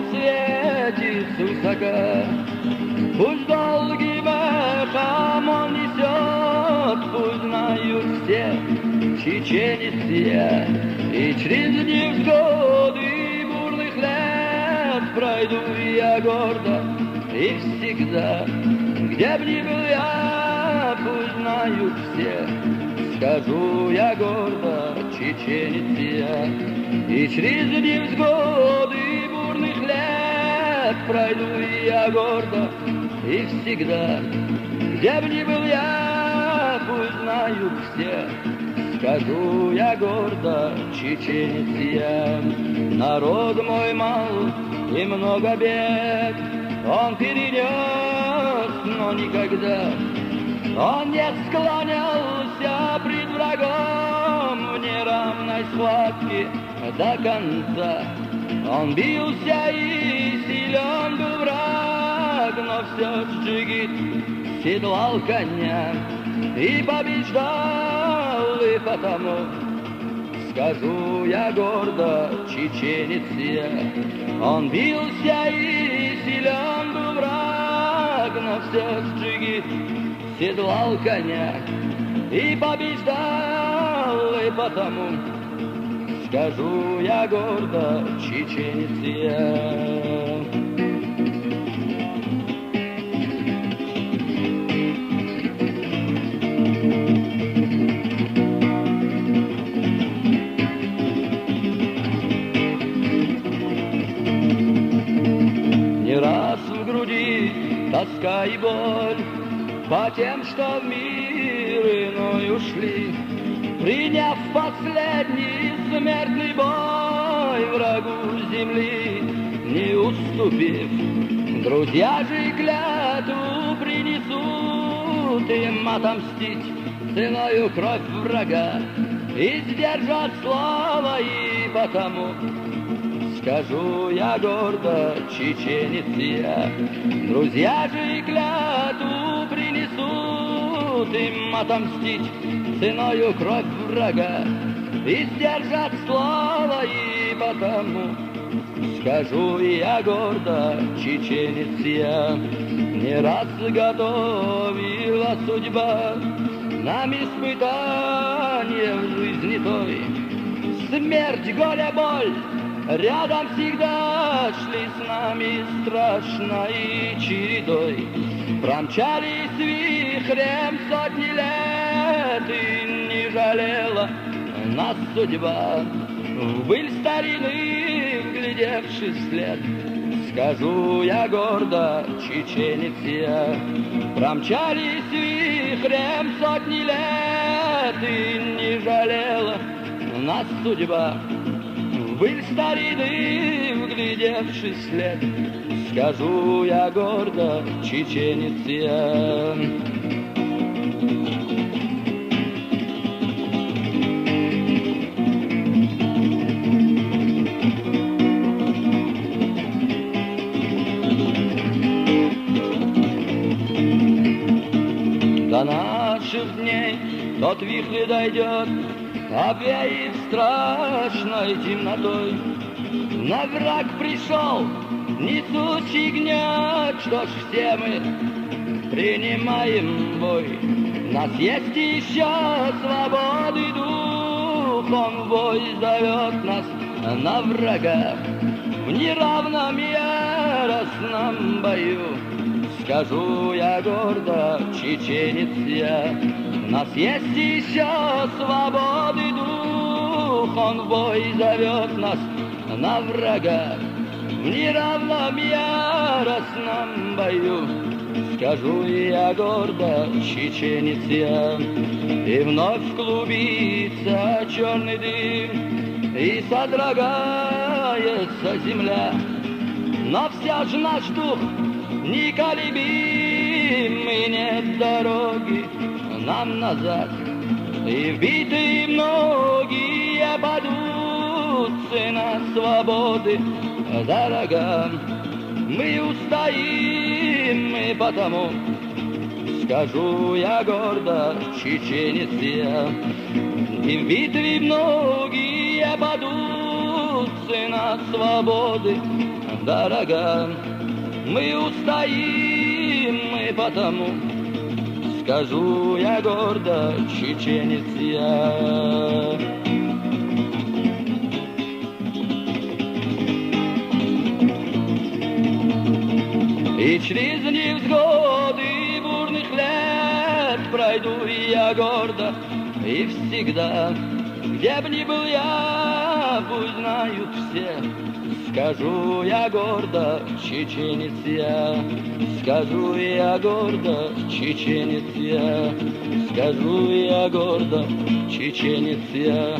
светит высоко. Пусть долгий мехом он несет, пусть знают все, чеченец я. И через невзгоды бурных лет пройду я гордо и всегда. Где б ни был я, пусть знают все, скажу я гордо, чеченец я. И через невзгоды бурных лет пройду я гордо и всегда. Где б ни был я, пусть знают все, скажу я гордо, чеченец я. Народ мой мал и много бед он перенес, но никогда он не склонялся пред врагом в неравной схватке до конца. Он бился и силен был враг, но все джигит седлал коня и побеждал, и потому скажу я гордо, чеченец я. Он бился и силен был враг, но все джигит седлал коня и побеждал, и потому скажу я гордо, чеченец я. Не раз в груди тоска и боль по тем, что в мир иной ушли, приняв последний смертный бой врагу земли, не уступив. Друзья же клятву принесут им отомстить ценою кровь врага и сдержать слово, и потому скажу я гордо, чеченец я. Друзья же клятву принесут им отомстить ценою кровь врага и сдержать слово, и потому скажу я гордо, чеченец я. Не раз готовила судьба нам испытание в жизни той. Смерть, горе, боль рядом всегда шли с нами страшно и чередой. Промчались вихрем сотни лет, и не жалела нас судьба. В быль старины вглядевшись вслед, скажу я гордо, чеченец я. Промчались вихрем сотни лет, и не жалела нас судьба. В быль старины вглядевшись вслед, скажу я гордо, чеченец я. До наших дней тот вихрь дойдет, обеет страшной темнотой. На враг пришел, несущий гнет, что ж все мы принимаем бой. Нас есть еще свободы дух, он в бой зовет нас на врага. В неравном яростном бою скажу я гордо, чеченец я. Нас есть еще свободы дух, он в бой зовет нас на врага. В неравном яростном бою скажу я гордо, чеченец я. И вновь клубится черный дым, и содрогается земля. Но все же наш дух неколебим, и нет дороги нам назад. И вбитые многие падут, цена свободы дорога. Мы устоим, и потому скажу я гордо, чеченец я. И в битве многие падут, цена свободы дорога. Мы устоим, мы потому, скажу я гордо, чеченец я. И через невзгоды бурных лет пройду я гордо и всегда, где б ни был я, пусть знают все, скажу я гордо, чеченец я. Скажу я гордо, чеченец я. Скажу я гордо, чеченец я.